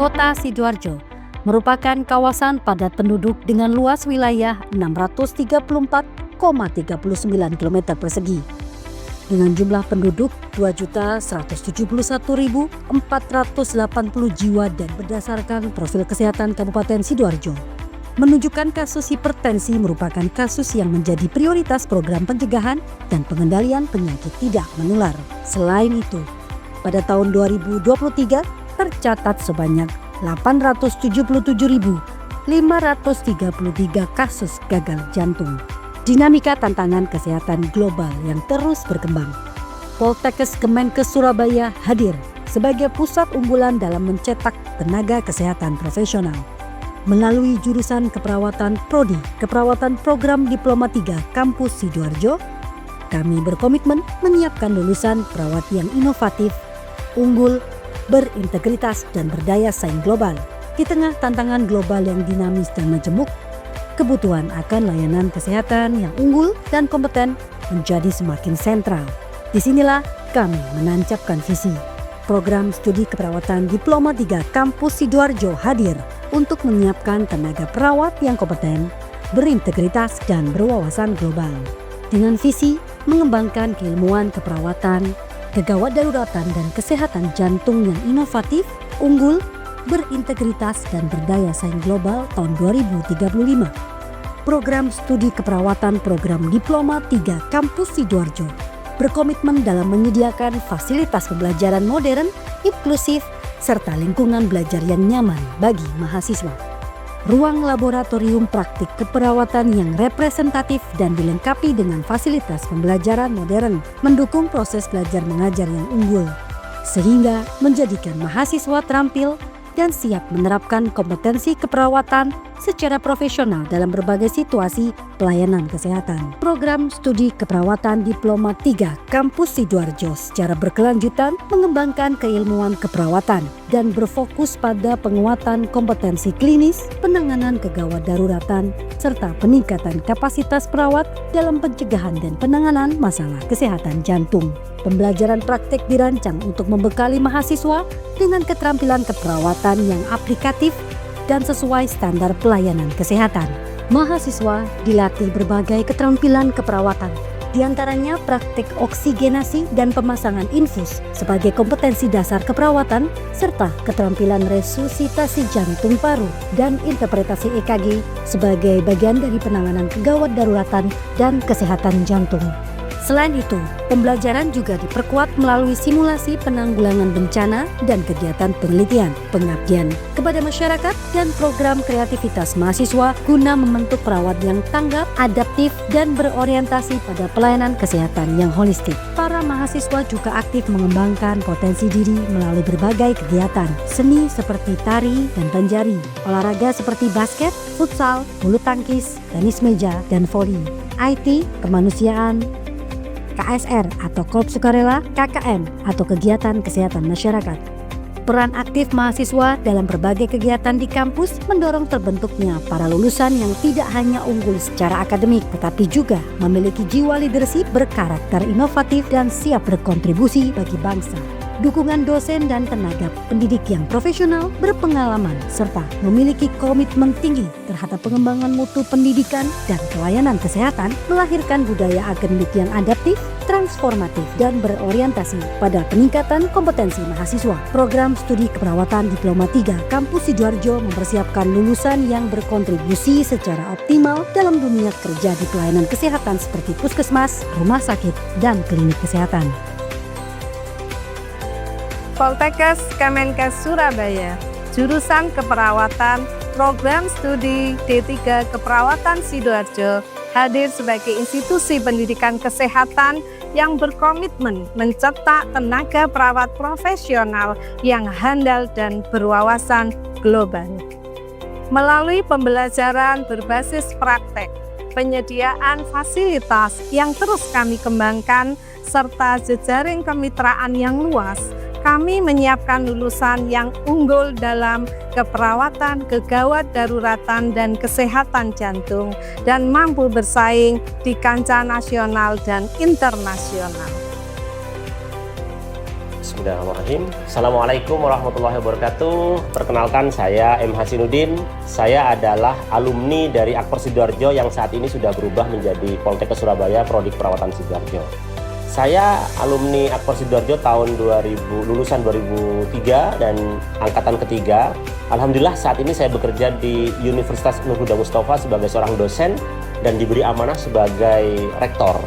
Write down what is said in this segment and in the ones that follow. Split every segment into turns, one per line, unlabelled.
Kota Sidoarjo merupakan kawasan padat penduduk dengan luas wilayah 634,39 km persegi. Dengan jumlah penduduk 2.171.480 jiwa dan berdasarkan profil kesehatan Kabupaten Sidoarjo, menunjukkan kasus hipertensi merupakan kasus yang menjadi prioritas program pencegahan dan pengendalian penyakit tidak menular. Selain itu, pada tahun 2023 tercatat sebanyak 877.533 kasus gagal jantung. Dinamika tantangan kesehatan global yang terus berkembang. Poltekkes Kemenkes Surabaya hadir sebagai pusat unggulan dalam mencetak tenaga kesehatan profesional. Melalui jurusan keperawatan Prodi, keperawatan program Diploma 3 Kampus Sidoarjo, kami berkomitmen menyiapkan lulusan perawat yang inovatif, unggul, berintegritas dan berdaya saing global. Di tengah tantangan global yang dinamis dan majemuk, kebutuhan akan layanan kesehatan yang unggul dan kompeten menjadi semakin sentral. Disinilah kami menancapkan visi. Program studi keperawatan Diploma 3 Kampus Sidoarjo hadir untuk menyiapkan tenaga perawat yang kompeten, berintegritas dan berwawasan global. Dengan visi mengembangkan keilmuan keperawatan, kegawat daruratan dan kesehatan jantung yang inovatif, unggul, berintegritas dan berdaya saing global tahun 2035. Program studi keperawatan program Diploma 3 Kampus Sidoarjo berkomitmen dalam menyediakan fasilitas pembelajaran modern, inklusif, serta lingkungan belajar yang nyaman bagi mahasiswa. Ruang laboratorium praktik keperawatan yang representatif dan dilengkapi dengan fasilitas pembelajaran modern mendukung proses belajar mengajar yang unggul, sehingga menjadikan mahasiswa terampil dan siap menerapkan kompetensi keperawatan secara profesional dalam berbagai situasi pelayanan kesehatan. Program studi keperawatan Diploma 3 Kampus Sidoarjo secara berkelanjutan mengembangkan keilmuan keperawatan dan berfokus pada penguatan kompetensi klinis, penanganan kegawat daruratan, serta peningkatan kapasitas perawat dalam pencegahan dan penanganan masalah kesehatan jantung. Pembelajaran praktek dirancang untuk membekali mahasiswa dengan keterampilan keperawatan yang aplikatif dan sesuai standar pelayanan kesehatan. Mahasiswa dilatih berbagai keterampilan keperawatan, diantaranya praktik oksigenasi dan pemasangan infus sebagai kompetensi dasar keperawatan, serta keterampilan resusitasi jantung paru dan interpretasi EKG sebagai bagian dari penanganan kegawat daruratan dan kesehatan jantung. Selain itu, pembelajaran juga diperkuat melalui simulasi penanggulangan bencana dan kegiatan penelitian, pengabdian kepada masyarakat, dan program kreativitas mahasiswa guna membentuk perawat yang tanggap, adaptif, dan berorientasi pada pelayanan kesehatan yang holistik. Para mahasiswa juga aktif mengembangkan potensi diri melalui berbagai kegiatan seni seperti tari dan banjari, olahraga seperti basket, futsal, bulu tangkis, tenis meja, dan voli, IT, kemanusiaan, KSR atau Korps Sukarela, KKN atau kegiatan kesehatan masyarakat. Peran aktif mahasiswa dalam berbagai kegiatan di kampus mendorong terbentuknya para lulusan yang tidak hanya unggul secara akademik, tetapi juga memiliki jiwa leadership berkarakter inovatif dan siap berkontribusi bagi bangsa. Dukungan dosen dan tenaga pendidik yang profesional, berpengalaman, serta memiliki komitmen tinggi terhadap pengembangan mutu pendidikan dan pelayanan kesehatan melahirkan budaya akademik yang adaptif, transformatif, dan berorientasi pada peningkatan kompetensi mahasiswa. Program studi keperawatan Diploma 3 Kampus Sidoarjo mempersiapkan lulusan yang berkontribusi secara optimal dalam dunia kerja di pelayanan kesehatan seperti puskesmas, rumah sakit, dan klinik kesehatan.
Poltekkes Kemenkes Surabaya, jurusan keperawatan, program studi D3 Keperawatan Sidoarjo hadir sebagai institusi pendidikan kesehatan yang berkomitmen mencetak tenaga perawat profesional yang handal dan berwawasan global. Melalui pembelajaran berbasis praktek, penyediaan fasilitas yang terus kami kembangkan, serta jejaring kemitraan yang luas, kami menyiapkan lulusan yang unggul dalam keperawatan, kegawat daruratan, dan kesehatan jantung, dan mampu bersaing di kancah nasional dan internasional.
Bismillahirrahmanirrahim. Assalamualaikum warahmatullahi wabarakatuh. Perkenalkan, saya M. Hasinuddin. Saya adalah alumni dari Akpor Sidoarjo yang saat ini sudah berubah menjadi Poltekkes Surabaya Prodi Keperawatan Sidoarjo. Saya alumni Akpor Sidoarjo tahun 2000, lulusan 2003 dan angkatan ketiga. Alhamdulillah saat ini saya bekerja di Universitas Nur Huda Mustafa sebagai seorang dosen dan diberi amanah sebagai rektor.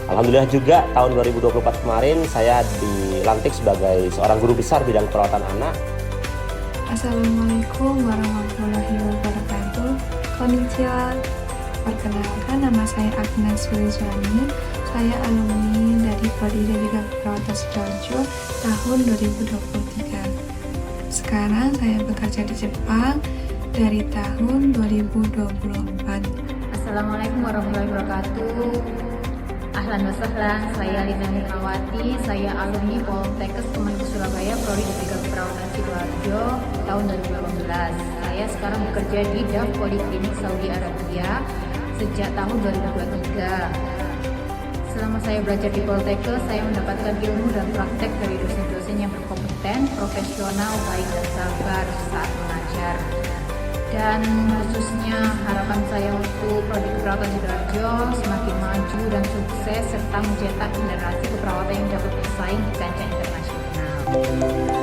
Alhamdulillah juga tahun 2024 kemarin saya dilantik sebagai seorang guru besar bidang perawatan anak.
Assalamualaikum warahmatullahi wabarakatuh. Konnichiwa. Perkenalkan, nama saya Agnes Wiliswani. Saya alumni dari Prodi Teknik Keperawatan Sidoarjo tahun 2023. Sekarang saya bekerja di Jepang dari tahun 2024.
Assalamualaikum warahmatullahi wabarakatuh. Ahlan wa sahlan, saya Lina Nurmawati, saya alumni Poltekkes Kemenkes Surabaya Prodi Teknik Keperawatan Sidoarjo tahun 2018. Saya sekarang bekerja di DAF Poliklinik Saudi Arabia sejak tahun 2023. Selama saya belajar di Poltekkes, saya mendapatkan ilmu dan praktek dari dosen-dosen yang berkompeten, profesional, baik dan sabar saat mengajar. Dan khususnya harapan saya untuk Prodi Keperawatan Sidoarjo semakin maju dan sukses serta mencetak generasi keperawatan yang dapat bersaing di kancah internasional.